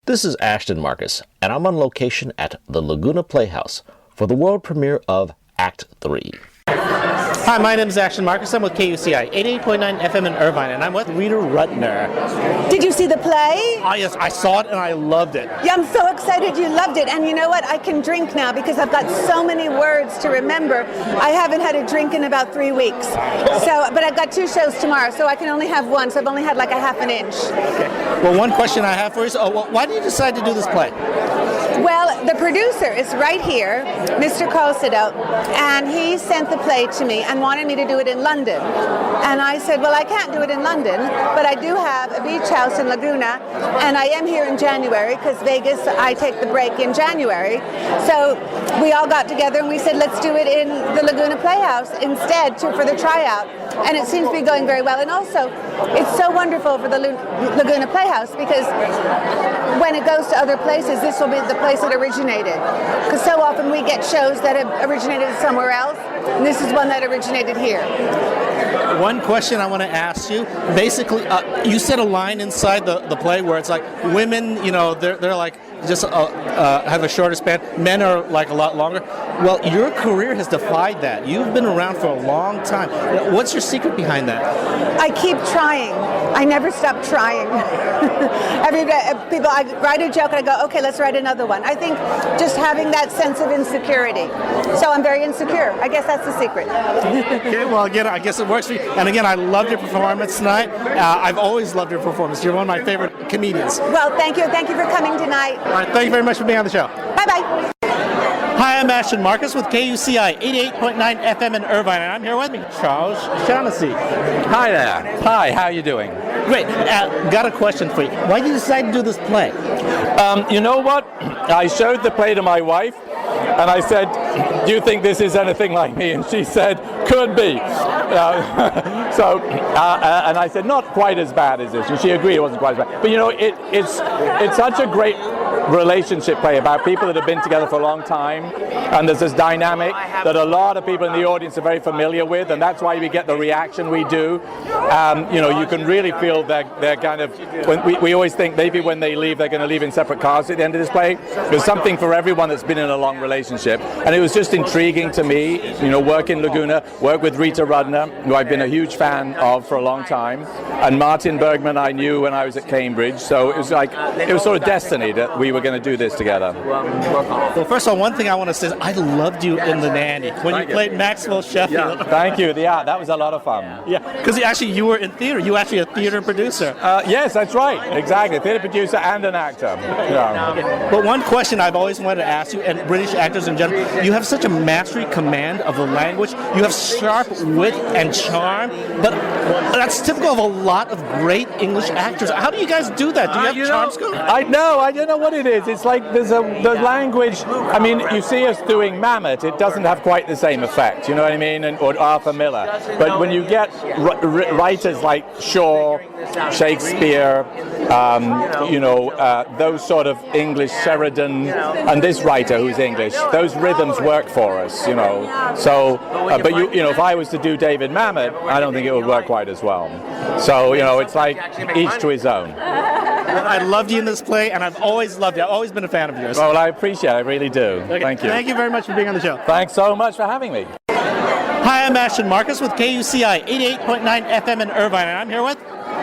This is Ashton Marcus, and I'm on location at the Laguna Playhouse for the world premiere of Act 3. Hi, my name is Ashton Marcus. I'm with KUCI 88.9 FM in Irvine, and I'm with Rita Rudner. Did you see the play? Ah, yes, I saw it and I loved it. Yeah, I'm so excited you loved it. And you know what? I can drink now because I've got so many words to remember. I haven't had a drink in about 3 weeks. But I've got 2 shows tomorrow, so I can only have one. So I've only had like a half an inch. Okay. Well, one question I have for you is, why did you decide to do this play? Well, the producer is right here, Mr. Cosido, and he sent the play to me and wanted me to do it in London. And I said, well, I can't do it in London, but I do have a beach house in Laguna, and I am here in January, because Vegas, I take the break in January. So we all got together and we said, let's do it in the Laguna Playhouse instead for the tryout. And it seems to be going very well. And also, it's so wonderful for the Laguna Playhouse, because when it goes to other places, this will be the place that originated. Because so often we get shows that have originated somewhere else, and this is one that originated here. One question I want to ask you, basically, you said a line inside the play where it's like, women, you know, they're like, just have a shorter span. Men are like a lot longer. Well, your career has defied that. You've been around for a long time. What's your secret behind that? I keep trying. I never stop trying. Every day, I write a joke and I go, okay, let's write another one. I think just having that sense of insecurity. So I'm very insecure. I guess that's the secret. Okay, well, again, I guess it works for you. And again, I loved your performance tonight. I've always loved your performance. You're one of my favorite comedians. Well, thank you. Thank you for coming tonight. All right, thank you very much for being on the show. Bye-bye. Hi, I'm Ashton Marcus with KUCI 88.9 FM in Irvine, and I'm here with Charles Shaughnessy. Hi there. Hi, how are you doing? Great. Got a question for you. Why did you decide to do this play? You know what? I showed the play to my wife, and I said, do you think this is anything like me? And she said, could be. And I said, not quite as bad as this. And she agreed it wasn't quite as bad. But you know, it's such a great relationship play about people that have been together for a long time, and there's this dynamic that a lot of people in the audience are very familiar with, and that's why we get the reaction we do. You know, you can really feel they're kind of, we always think maybe when they leave they're going to leave in separate cars at the end of this play. There's something for everyone that's been in a long relationship, and it was just intriguing to me, you know, work in Laguna, work with Rita Rudner, who I've been a huge fan of for a long time, and Martin Bergman I knew when I was at Cambridge, so it was like, it was sort of destiny that we were going to do this together. Well, first of all, one thing I want to say is I loved you in The Nanny when you played Maxwell Sheffield. Yeah, thank you. Yeah, that was a lot of fun. Yeah, because you were in theater. You were actually a theater producer. Yes, that's right. Exactly. Theater producer and an actor. Yeah. Okay. But one question I've always wanted to ask you, and British actors in general, you have such a mastery command of the language. You have sharp wit and charm, but that's typical of a lot of great English actors. How do you guys do that? Do you have charm skills? I don't know what it is. It's like the language. I mean, you see us doing Mammoth, it doesn't have quite the same effect. You know what I mean? Or Arthur Miller. But when you get writers like Shaw, Shakespeare, those sort of English, Sheridan, and this writer who's English, those rhythms work for us. You know. So, but if I was to do David Mamet, I don't think it would work quite as well. So, you know, it's like each to his own. I loved you in this play, and I've always loved you. I've always been a fan of yours. Well, I appreciate it. I really do. Okay. Thank you. Thank you very much for being on the show. Thanks so much for having me. Hi, I'm Ashton Marcus with KUCI 88.9 FM in Irvine, and I'm here with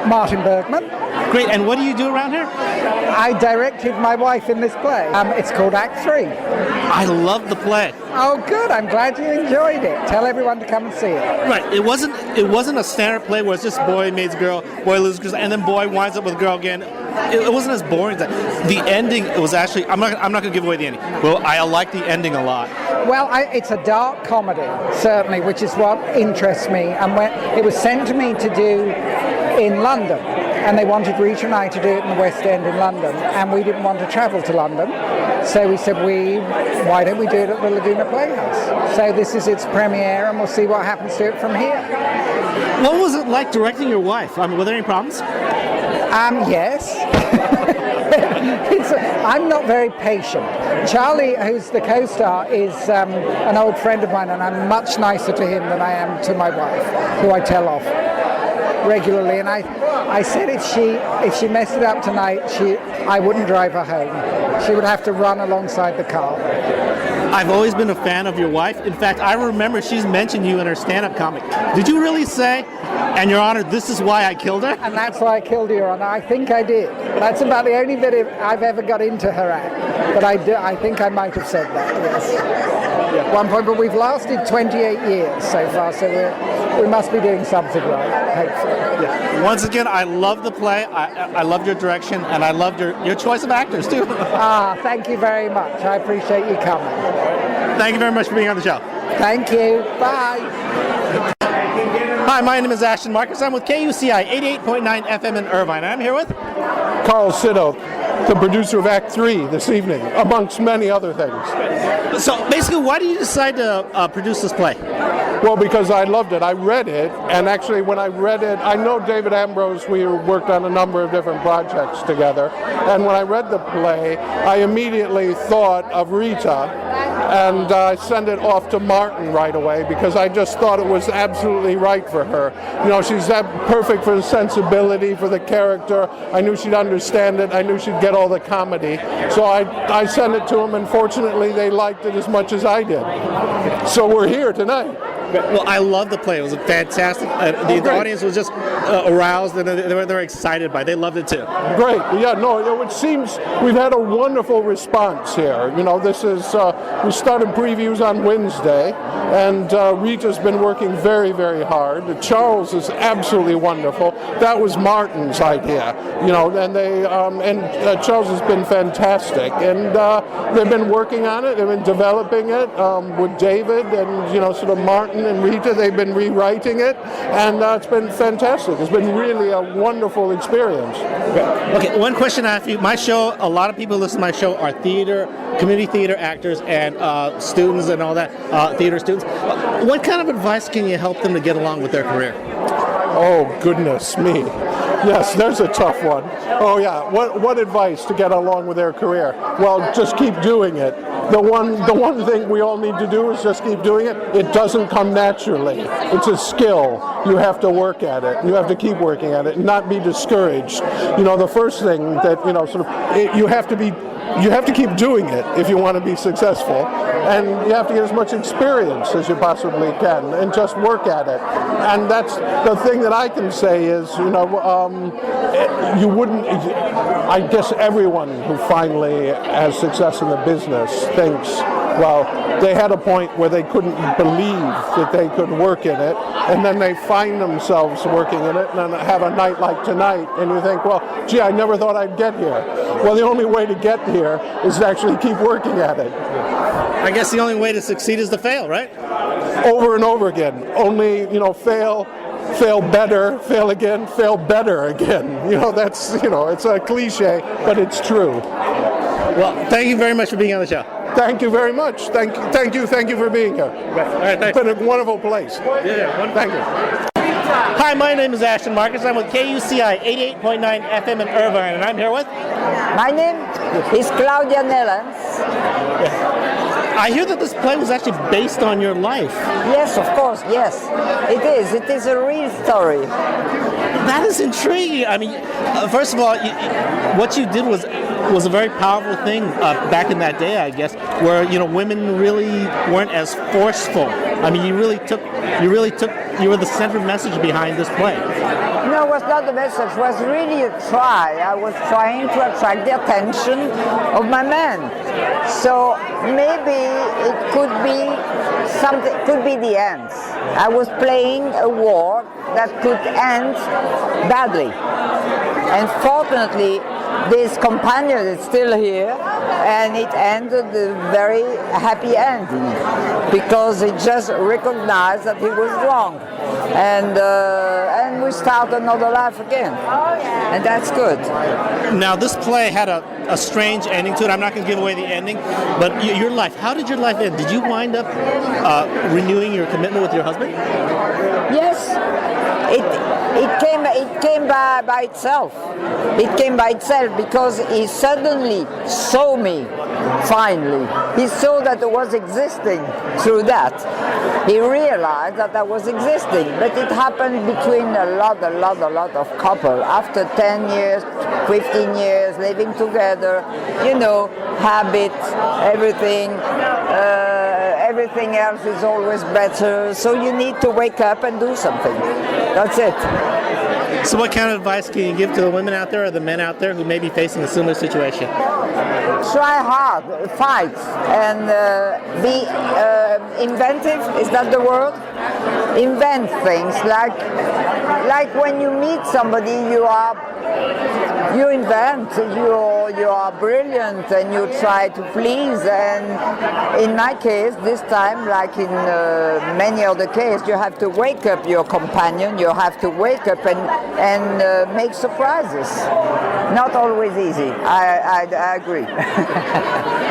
Martin Bergman. Great, and what do you do around here? I directed my wife in this play. It's called Act 3. I love the play. Oh, good. I'm glad you enjoyed it. Tell everyone to come and see it. Right. It wasn't a standard play where it's just boy meets girl, boy loses girl, and then boy winds up with girl again. It wasn't as boring as that. The ending, it was actually, I'm not going to give away the ending. Well, I like the ending a lot. Well, it's a dark comedy, certainly, which is what interests me. And when it was sent to me to do in London, and they wanted Rita and I to do it in the West End in London, and we didn't want to travel to London, so we said, why don't we do it at the Laguna Playhouse? So this is its premiere, and we'll see what happens to it from here. What was it like directing your wife? I mean, were there any problems? Yes. I'm not very patient. Charlie, who's the co-star, is an old friend of mine, and I'm much nicer to him than I am to my wife, who I tell off. regularly, and I said if she messed it up tonight, I wouldn't drive her home. She would have to run alongside the car. I've always been a fan of your wife. In fact, I remember she's mentioned you in her stand-up comic. Did you really say, and Your Honor, this is why I killed her? And that's why I killed her, Your Honor. I think I did. That's about the only bit I've ever got into her act. But I think I might have said that, yes. At one point, but we've lasted 28 years so far, so we must be doing something right, hopefully. Yeah. Once again, I love the play. I loved your direction, and I loved your choice of actors, too. Thank you very much. I appreciate you coming. Thank you very much for being on the show. Thank you. Bye. Hi, my name is Ashton Marcus. I'm with KUCI 88.9 FM in Irvine. I'm here with Carl Siddle, the producer of Act 3 this evening, amongst many other things. So basically, why did you decide to produce this play? Well, because I loved it. I read it, and actually when I read it, I know David Ambrose, we worked on a number of different projects together, and when I read the play, I immediately thought of Rita, and I sent it off to Martin right away because I just thought it was absolutely right for her. You know, she's perfect for the sensibility, for the character. I knew she'd understand it. I knew she'd get all the comedy. So I sent it to them, and fortunately they liked it as much as I did. So we're here tonight. Well, I love the play. It was fantastic. The audience was just aroused, and they were excited by it. They loved it too. Great. Yeah, no, it seems we've had a wonderful response here. You know, this is, we started previews on Wednesday, and Rita's been working very, very hard. Charles is absolutely wonderful. That was Martin's idea, you know, and Charles has been fantastic. And they've been working on it, they've been developing it with David and, you know, sort of Martin and Rita. They've been rewriting it, and it's been fantastic. It's been really a wonderful experience. Okay, one question I have for you. My show, a lot of people who listen to my show are community theater actors and students and all that, theater students. What kind of advice can you help them to get along with their career? Oh, goodness me. Yes, there's a tough one. Oh, yeah. What advice to get along with their career? Well, just keep doing it. The one thing we all need to do is just keep doing it. It doesn't come naturally. It's a skill. You have to work at it. You have to keep working at it and not be discouraged. You know, the first thing that, you know, you have to keep doing it if you want to be successful, and you have to get as much experience as you possibly can and just work at it. And that's the thing that I can say is, you know, you wouldn't, I guess everyone who finally has success in the business thinks, well, they had a point where they couldn't believe that they could work in it, and then they find themselves working in it and then have a night like tonight, and you think, well, gee, I never thought I'd get here. Well, the only way to get here is to actually keep working at it. I guess the only way to succeed is to fail, right? Over and over again. Only, you know, fail better, fail again, fail better again. You know, that's, you know, it's a cliche, but it's true. Well, thank you very much for being on the show. Thank you very much. Thank you for being here. Right. All right, thanks. It's been a wonderful place. Yeah, wonderful. Thank you. Hi, my name is Ashton Marcus. I'm with KUCI 88.9 FM in Irvine, and I'm here with... My name is Claudia Nellens. I hear that this play was actually based on your life. Yes, of course, yes. It is. It is a real story. That is intriguing. I mean, first of all, what you did was a very powerful thing back in that day, I guess, where, you know, women really weren't as forceful. I mean, you were the central message behind this play. No, it was not the message. It was really a try. I was trying to attract the attention of my men. So maybe it could be something, could be the end. I was playing a war that could end badly. And fortunately, this companion is still here, and it ended a very happy ending because he just recognized that he was wrong, and we start another life again, and that's good. Now, this play had a strange ending to it. I'm not going to give away the ending, but your life. How did your life end? Did you wind up renewing your commitment with your husband? Yes. It came by itself. It came by itself because he suddenly saw me, finally. He saw that I was existing through that. he realized that that was existing. But it happened between a lot of couple. After 10 years, 15 years living together, you know, habits, everything. Everything else is always better. So you need to wake up and do something. That's it. So what kind of advice can you give to the women out there or the men out there who may be facing a similar situation? Try hard, fight, and be inventive. Is that the word? Invent things. Like when you meet somebody, you invent. You are brilliant, and you try to please. And in my case, this time, like in many other cases, you have to wake up your companion. You have to wake up and make surprises. Not always easy. I agree.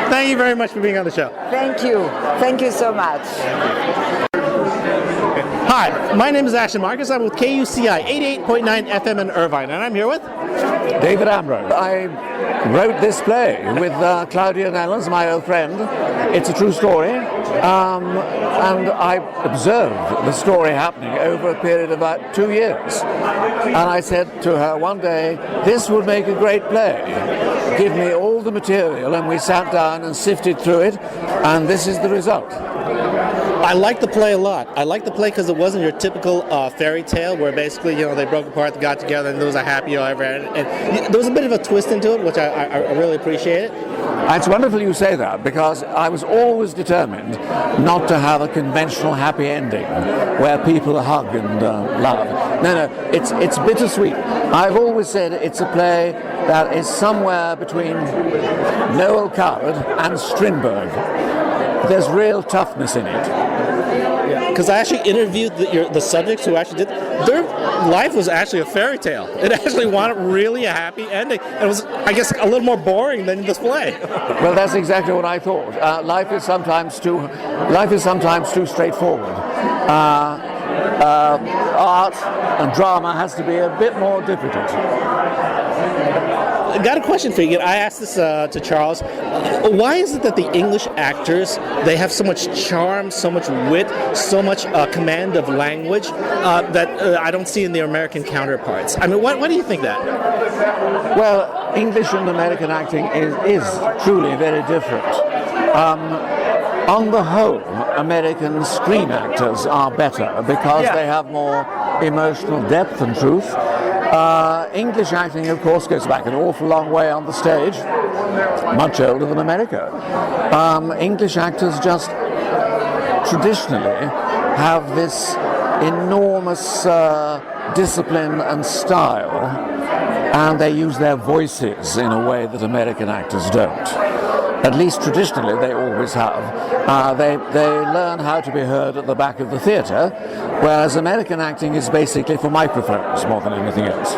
Thank you very much for being on the show. Thank you. Thank you so much. Hi, my name is Ashton Marcus. I'm with KUCI 88.9 FM in Irvine, and I'm here with David Ambrose. I wrote this play with Claudia Nellens, my old friend. It's a true story, and I observed the story happening over a period of about 2 years. And I said to her one day, this would make a great play. Give me all the material, and we sat down and sifted through it, and this is the result. I like the play a lot. I like the play because it wasn't your typical fairy tale where basically, you know, they broke apart, they got together, and there was a happy ever. And there was a bit of a twist into it, which I really appreciate it. It's wonderful you say that, because I was always determined not to have a conventional happy ending where people hug and love. No, it's bittersweet. I've always said it's a play that is somewhere between Noel Coward and Strindberg. There's real toughness in it. Because I actually interviewed the subjects who actually did. Their life was actually a fairy tale. It actually wanted really a happy ending. It was, I guess, a little more boring than this play. Well, that's exactly what I thought. Life is sometimes too straightforward. Art and drama has to be a bit more difficult. I got a question for you. I asked this to Charles. Why is it that the English actors, they have so much charm, so much wit, so much command of language that I don't see in their American counterparts? I mean, why do you think that? Well, English and American acting is truly very different. On the whole, American screen actors are better because they have more emotional depth and truth. English acting, of course, goes back an awful long way on the stage, much older than America. English actors just traditionally have this enormous discipline and style, and they use their voices in a way that American actors don't. At least traditionally they always have. They learn how to be heard at the back of the theatre, whereas American acting is basically for microphones more than anything else.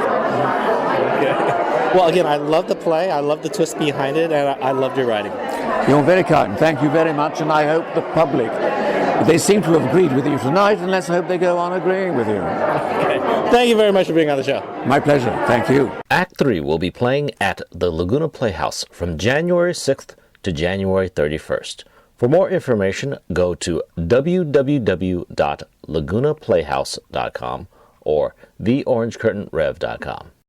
Well, again, I love the play, I love the twist behind it, and I loved your writing. You're very kind. Thank you very much, and I hope the public, they seem to have agreed with you tonight, and let's hope they go on agreeing with you. Okay. Thank you very much for being on the show. My pleasure. Thank you. Act 3 will be playing at the Laguna Playhouse from January 6th to January 31st. For more information, go to www.lagunaplayhouse.com or theorangecurtainrev.com.